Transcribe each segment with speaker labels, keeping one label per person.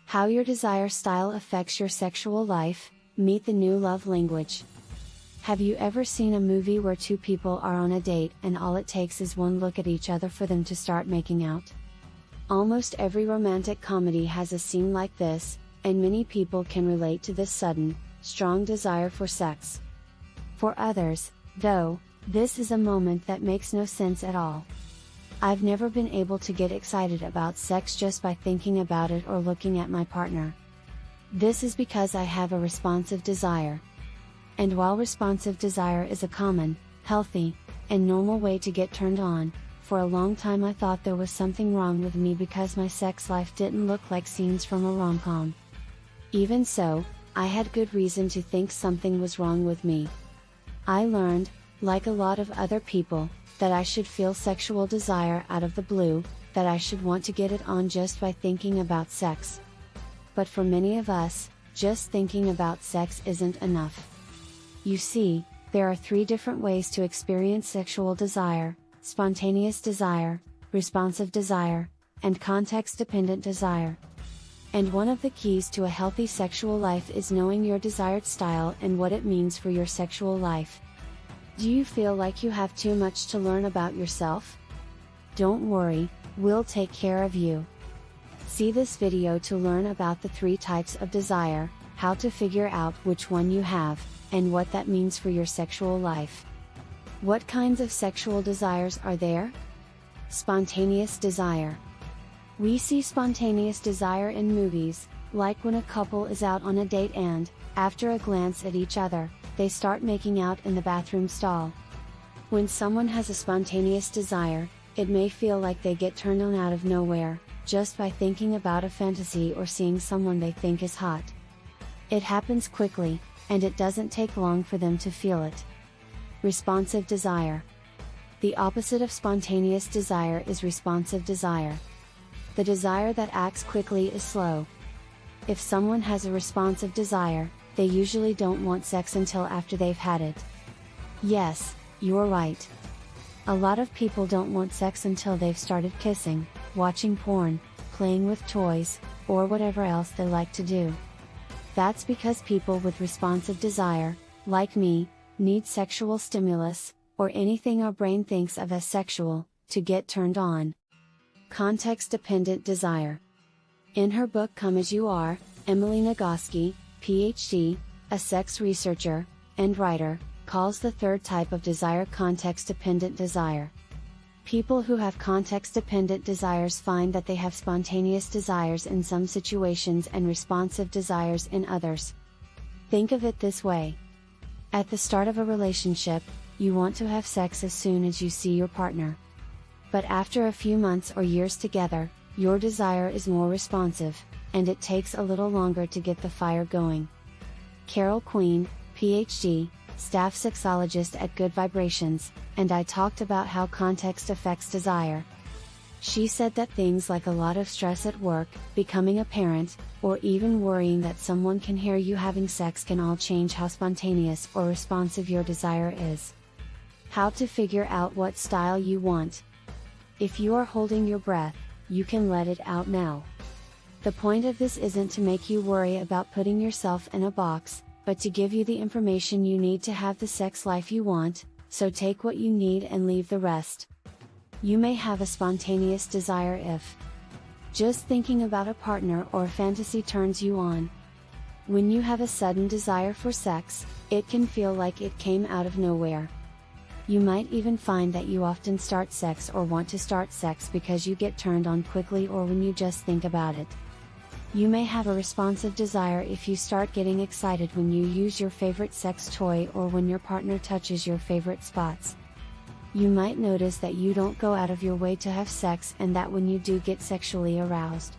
Speaker 1: How your desire style affects your sexual life. Meet the new love language. Have you ever seen a movie where two people are on a date and all it takes is one look at each other for them to start making out? Almost every romantic comedy has a scene like this, and many people can relate to this sudden, strong desire for sex. For others, though, this is a moment that makes no sense at all. I've never been able to get excited about sex just by thinking about it or looking at my partner. This is because I have a responsive desire. And while responsive desire is a common, healthy, and normal way to get turned on, for a long time I thought there was something wrong with me because my sex life didn't look like scenes from a rom-com. Even so, I had good reason to think something was wrong with me. I learned, like a lot of other people, that I should feel sexual desire out of the blue, that I should want to get it on just by thinking about sex. But for many of us, just thinking about sex isn't enough. You see, there are 3 different ways to experience sexual desire: spontaneous desire, responsive desire, and context-dependent desire. And one of the keys to a healthy sexual life is knowing your desired style and what it means for your sexual life. Do you feel like you have too much to learn about yourself? Don't worry, we'll take care of you. See this video to learn about the 3 types of desire, how to figure out which one you have, and what that means for your sexual life. What kinds of sexual desires are there? Spontaneous desire. We see spontaneous desire in movies, like when a couple is out on a date and, after a glance at each other, they start making out in the bathroom stall. When someone has a spontaneous desire, it may feel like they get turned on out of nowhere, just by thinking about a fantasy or seeing someone they think is hot. It happens quickly, and it doesn't take long for them to feel it. Responsive desire. The opposite of spontaneous desire is responsive desire. The desire that acts quickly is slow. If someone has a responsive desire, they usually don't want sex until after they've had it. Yes, you're right. A lot of people don't want sex until they've started kissing, watching porn, playing with toys, or whatever else they like to do. That's because people with responsive desire, like me, need sexual stimulus, or anything our brain thinks of as sexual, to get turned on. Context-dependent desire. In her book Come As You Are, Emily Nagoski, PhD, a sex researcher, and writer, calls the 3rd type of desire context-dependent desire. People who have context-dependent desires find that they have spontaneous desires in some situations and responsive desires in others. Think of it this way. At the start of a relationship, you want to have sex as soon as you see your partner. But after a few months or years together, your desire is more responsive, and it takes a little longer to get the fire going. Carol Queen, PhD, staff sexologist at Good Vibrations, and I talked about how context affects desire. She said that things like a lot of stress at work, becoming a parent, or even worrying that someone can hear you having sex can all change how spontaneous or responsive your desire is. How to figure out what style you want. If you are holding your breath, you can let it out now. The point of this isn't to make you worry about putting yourself in a box, but to give you the information you need to have the sex life you want, so take what you need and leave the rest. You may have a spontaneous desire if just thinking about a partner or a fantasy turns you on. When you have a sudden desire for sex, it can feel like it came out of nowhere. You might even find that you often start sex or want to start sex because you get turned on quickly or when you just think about it. You may have a responsive desire if you start getting excited when you use your favorite sex toy or when your partner touches your favorite spots. You might notice that you don't go out of your way to have sex and that when you do get sexually aroused,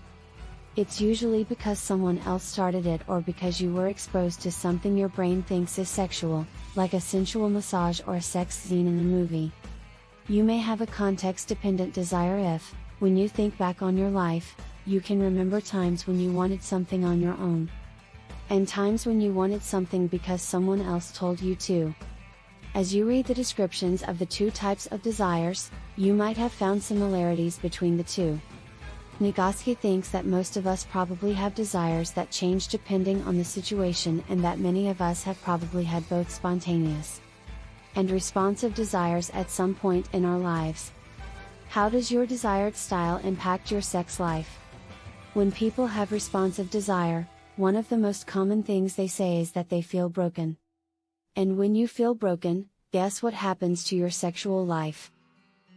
Speaker 1: it's usually because someone else started it or because you were exposed to something your brain thinks is sexual, like a sensual massage or a sex scene in a movie. You may have a context-dependent desire if, when you think back on your life, you can remember times when you wanted something on your own, and times when you wanted something because someone else told you to. As you read the descriptions of the 2 types of desires, you might have found similarities between the 2. Nagoski thinks that most of us probably have desires that change depending on the situation, and that many of us have probably had both spontaneous and responsive desires at some point in our lives. How does your desired style impact your sex life? When people have responsive desire, one of the most common things they say is that they feel broken. And when you feel broken, guess what happens to your sexual life?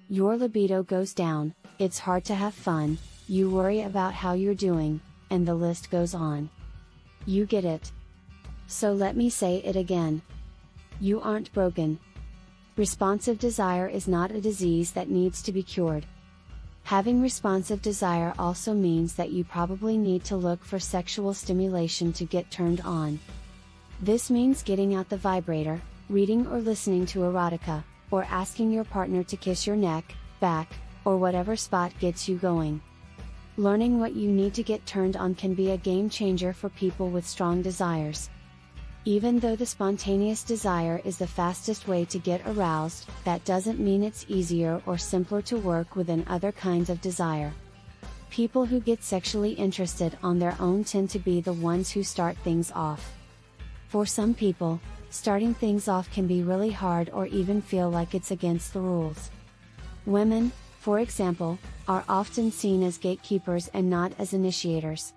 Speaker 1: Your libido goes down, it's hard to have fun, you worry about how you're doing, and the list goes on. You get it. So let me say it again. You aren't broken. Responsive desire is not a disease that needs to be cured. Having responsive desire also means that you probably need to look for sexual stimulation to get turned on. This means getting out the vibrator, reading or listening to erotica, or asking your partner to kiss your neck, back, or whatever spot gets you going. Learning what you need to get turned on can be a game changer for people with strong desires. Even though the spontaneous desire is the fastest way to get aroused, that doesn't mean it's easier or simpler to work with than other kinds of desire. People who get sexually interested on their own tend to be the ones who start things off. For some people, starting things off can be really hard or even feel like it's against the rules. Women, for example, are often seen as gatekeepers and not as initiators.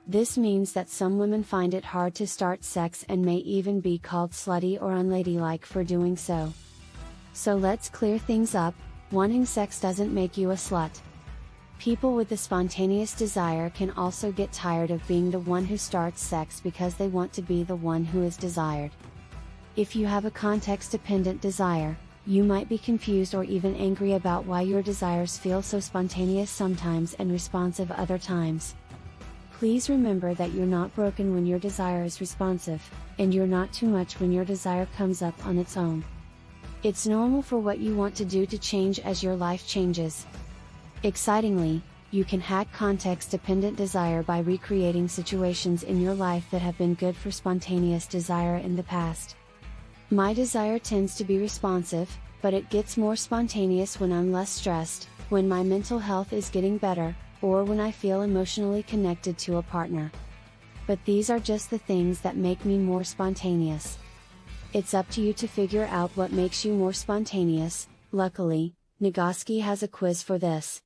Speaker 1: This means that some women find it hard to start sex and may even be called slutty or unladylike for doing so. So let's clear things up, wanting sex doesn't make you a slut. People with the spontaneous desire can also get tired of being the one who starts sex because they want to be the one who is desired. If you have a context-dependent desire, you might be confused or even angry about why your desires feel so spontaneous sometimes and responsive other times. Please remember that you're not broken when your desire is responsive, and you're not too much when your desire comes up on its own. It's normal for what you want to do to change as your life changes. Excitingly, you can hack context-dependent desire by recreating situations in your life that have been good for spontaneous desire in the past. My desire tends to be responsive, but it gets more spontaneous when I'm less stressed, when my mental health is getting better, or when I feel emotionally connected to a partner. But these are just the things that make me more spontaneous. It's up to you to figure out what makes you more spontaneous. Luckily, Nagoski has a quiz for this.